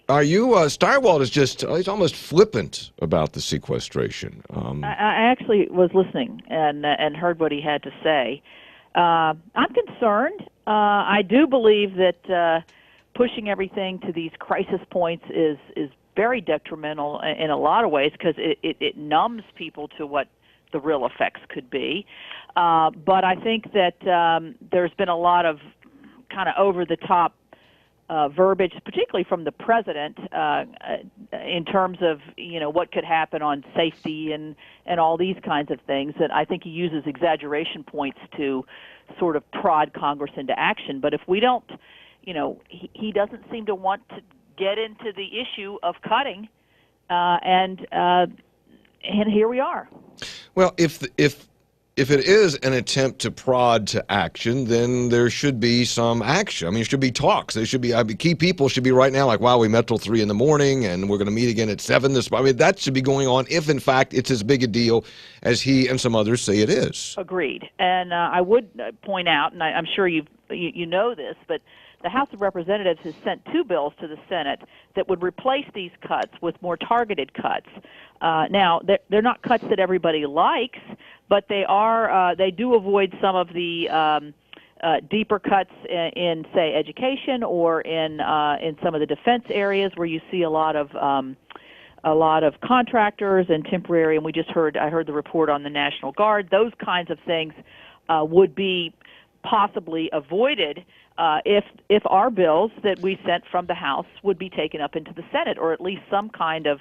Are you, Steigerwald is just, he's almost flippant about the sequestration. I actually was listening and heard what he had to say. I'm concerned. I do believe that pushing everything to these crisis points is very detrimental in a lot of ways because it numbs people to what the real effects could be. But I think that there's been a lot of kind of over-the-top verbiage, particularly from the president, in terms of what could happen on safety and all these kinds of things. That I think he uses exaggeration points to sort of prod Congress into action. But if we don't, he doesn't seem to want to get into the issue of cutting, and here we are. Well, if it is an attempt to prod to action, then there should be some action. I mean, there should be talks. There should be key people should be right now like, wow, we met till 3 in the morning and we're going to meet again at 7 this morning. I mean, that should be going on if, in fact, it's as big a deal as he and some others say it is. Agreed. And I would point out, and I'm sure you know this, but the House of Representatives has sent 2 bills to the Senate that would replace these cuts with more targeted cuts. Now, they're not cuts that everybody likes, but they do avoid some of the deeper cuts in, say, education or in some of the defense areas where you see a lot of contractors and temporary. And I heard the report on the National Guard. Those kinds of things would be possibly avoided if our bills that we sent from the House would be taken up into the Senate, or at least some kind of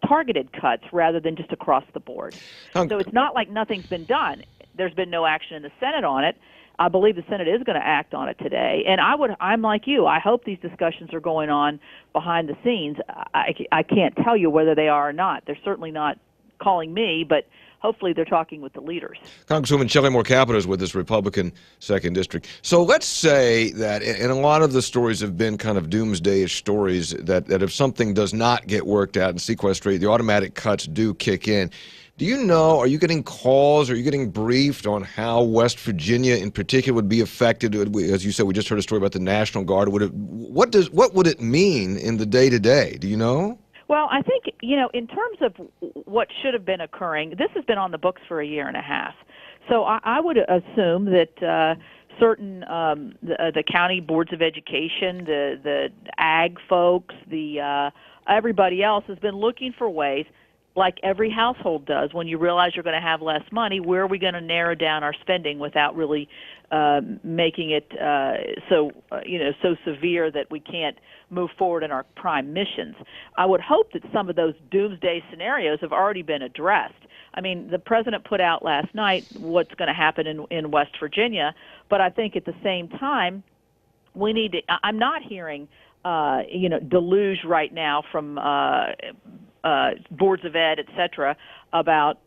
targeted cuts rather than just across the board. So it's not like nothing's been done. There's been no action in the Senate on it. I believe the Senate is going to act on it today. And I'm like you. I hope these discussions are going on behind the scenes. I can't tell you whether they are or not. They're certainly not calling me, but hopefully they're talking with the leaders. Congresswoman Shelley Moore Capito is with us, Republican 2nd District. So let's say that, and a lot of the stories have been kind of doomsday-ish stories, that if something does not get worked out and sequestrated, the automatic cuts do kick in. Do you know, are you getting calls, are you getting briefed on how West Virginia in particular would be affected? As you said, we just heard a story about the National Guard. What would it mean in the day-to-day? Do you know? Well, I think, in terms of what should have been occurring, this has been on the books for a year and a half. So I would assume that certain the county boards of education, the ag folks, everybody else has been looking for ways, like every household does, when you realize you're going to have less money, where are we going to narrow down our spending without really making it so severe that we can't move forward in our prime missions. I would hope that some of those doomsday scenarios have already been addressed. I mean, the president put out last night what's going to happen in West Virginia, but I think at the same time we need to. I'm not hearing deluge right now from boards of ed, et cetera, about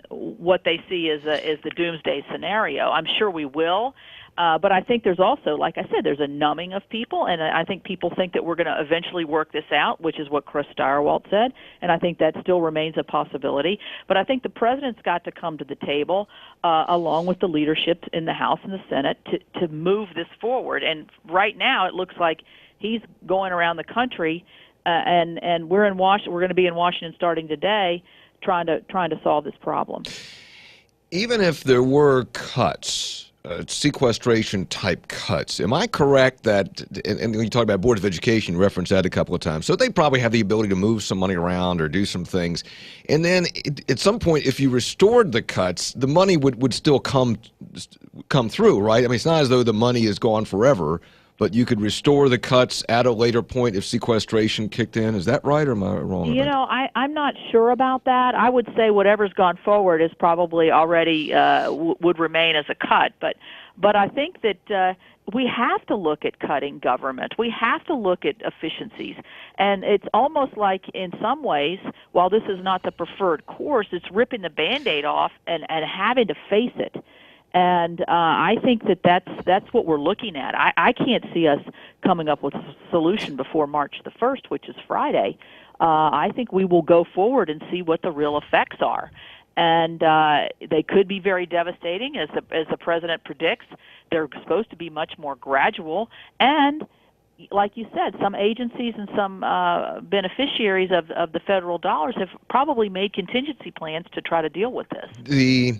what they see as the doomsday scenario. I'm sure we will, but I think there's also, like I said, there's a numbing of people, and I think people think that we're going to eventually work this out, which is what Chris Steigerwald said, and I think that still remains a possibility. But I think the president's got to come to the table, along with the leadership in the House and the Senate, to move this forward. And right now, it looks like he's going around the country. And we're in Washington. We're going to be in Washington starting today, trying to solve this problem. Even if there were cuts, sequestration type cuts, am I correct that? And when you talk about Board of Education, you referenced that a couple of times. So they probably have the ability to move some money around or do some things. And then at some point, if you restored the cuts, the money would still come through, right? I mean, it's not as though the money is gone forever. But you could restore the cuts at a later point if sequestration kicked in. Is that right, or am I wrong? I'm not sure about that. I would say whatever's gone forward is probably already would remain as a cut. But I think that we have to look at cutting government. We have to look at efficiencies. And it's almost like, in some ways, while this is not the preferred course, it's ripping the Band-Aid off and having to face it. And I think that's what we're looking at. I can't see us coming up with a solution before March the 1st, which is Friday. I think we will go forward and see what the real effects are. And they could be very devastating, as the president predicts. They're supposed to be much more gradual. And, like you said, some agencies and some beneficiaries of the federal dollars have probably made contingency plans to try to deal with this.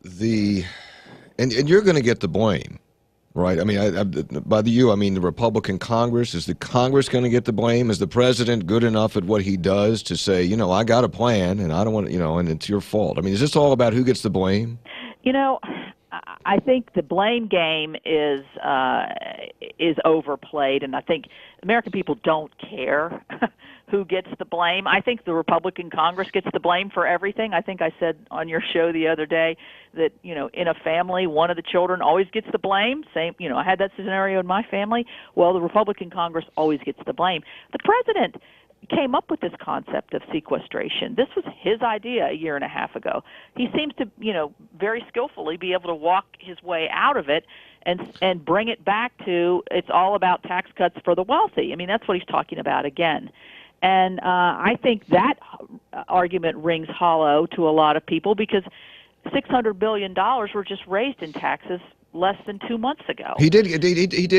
The and you're going to get the blame, right? I mean, by I mean the Republican Congress. Is the Congress going to get the blame? Is the president good enough at what he does to say, I got a plan and I don't want, and it's your fault? I mean, is this all about who gets the blame? I think the blame game is overplayed, and I think American people don't care who gets the blame. I think the Republican Congress gets the blame for everything. I think I said on your show the other day that, in a family, one of the children always gets the blame. Same, I had that scenario in my family. Well, the Republican Congress always gets the blame. The president came up with this concept of sequestration. This was his idea a year and a half ago. He seems to, very skillfully be able to walk his way out of it and bring it back to it's all about tax cuts for the wealthy. I mean, that's what he's talking about again. And I think that argument rings hollow to a lot of people because $600 billion were just raised in taxes less than 2 months ago. He did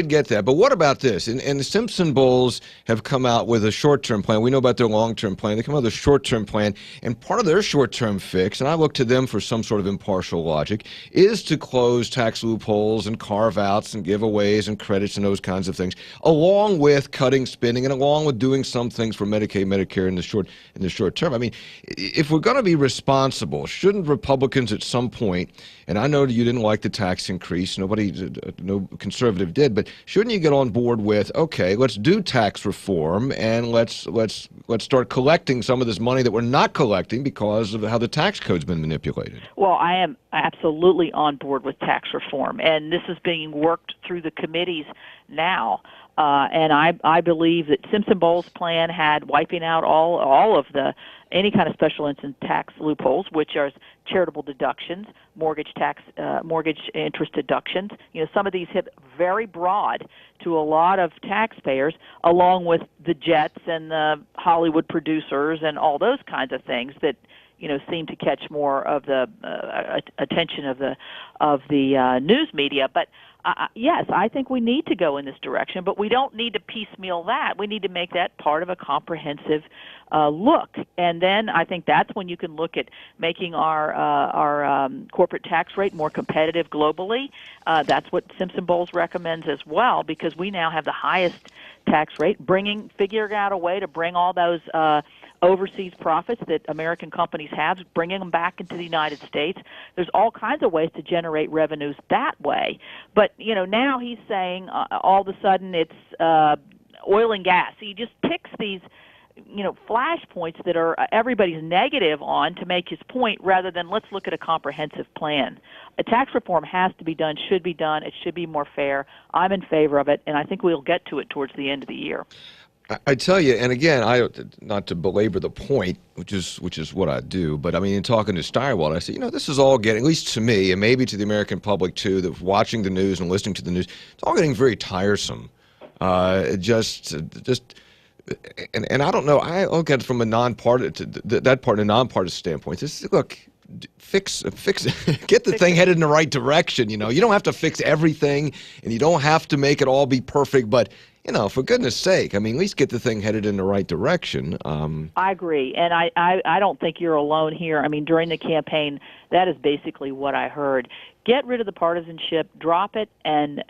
get that. But what about this? And the Simpson Bulls have come out with a short-term plan. We know about their long-term plan. They come out with a short-term plan. And part of their short-term fix, and I look to them for some sort of impartial logic, is to close tax loopholes and carve-outs and giveaways and credits and those kinds of things, along with cutting spending and along with doing some things for Medicaid, Medicare in the short term. I mean, if we're going to be responsible, shouldn't Republicans at some point, and I know that you didn't like the tax increase, no conservative did, but shouldn't you get on board with, okay, let's do tax reform and let's start collecting some of this money that we're not collecting because of how the tax code's been manipulated? Well, I am absolutely on board with tax reform, and this is being worked through the committees now. And I believe that Simpson Bowles' plan had wiping out all of any kind of special instant tax loopholes, which are charitable deductions, mortgage interest deductions. Some of these hit very broad to a lot of taxpayers, along with the jets and the Hollywood producers and all those kinds of things that seem to catch more of the attention of the news media. But yes, I think we need to go in this direction, but we don't need to piecemeal that. We need to make that part of a comprehensive look, and then I think that's when you can look at making our corporate tax rate more competitive globally. That's what Simpson Bowles recommends as well, because we now have the highest tax rate. Figuring out a way to bring all those overseas profits that American companies have, bringing them back into the United States. There's all kinds of ways to generate revenues that way. But, now he's saying all of a sudden it's oil and gas. He just picks these, flashpoints that are everybody's negative on to make his point rather than let's look at a comprehensive plan. A tax reform has to be done, should be done. It should be more fair. I'm in favor of it, and I think we'll get to it towards the end of the year. I tell you, and again, not to belabor the point, which is what I do, but I mean, in talking to Steigerwald, I said, this is all getting, at least to me, and maybe to the American public too, that watching the news and listening to the news, it's all getting very tiresome. And I don't know. I look at it from a nonpartisan, that part, a nonpartisan standpoint. Look, fix, get the thing headed in the right direction. You don't have to fix everything, and you don't have to make it all be perfect, but. For goodness sake, I mean, at least get the thing headed in the right direction. I agree, and I don't think you're alone here. I mean, during the campaign, that is basically what I heard. Get rid of the partisanship, drop it, and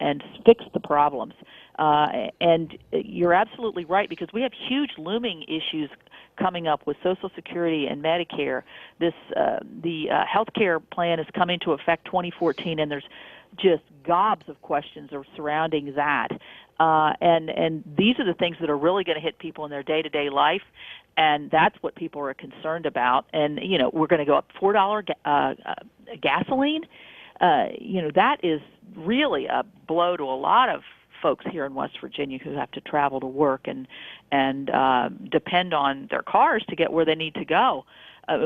fix the problems. And you're absolutely right, because we have huge looming issues coming up with Social Security and Medicare. The health care plan is coming into effect 2014, and there's just gobs of questions surrounding that. And these are the things that are really going to hit people in their day-to-day life, and that's what people are concerned about. And, we're going to go up $4 gasoline. That is really a blow to a lot of folks here in West Virginia who have to travel to work and depend on their cars to get where they need to go.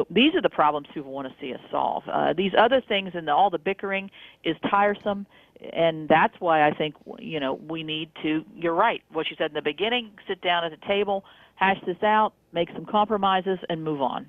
These are the problems people want to see us solve. These other things and all the bickering is tiresome, and that's why I think, we need to, you're right, what you said in the beginning, sit down at the table, hash this out, make some compromises, and move on.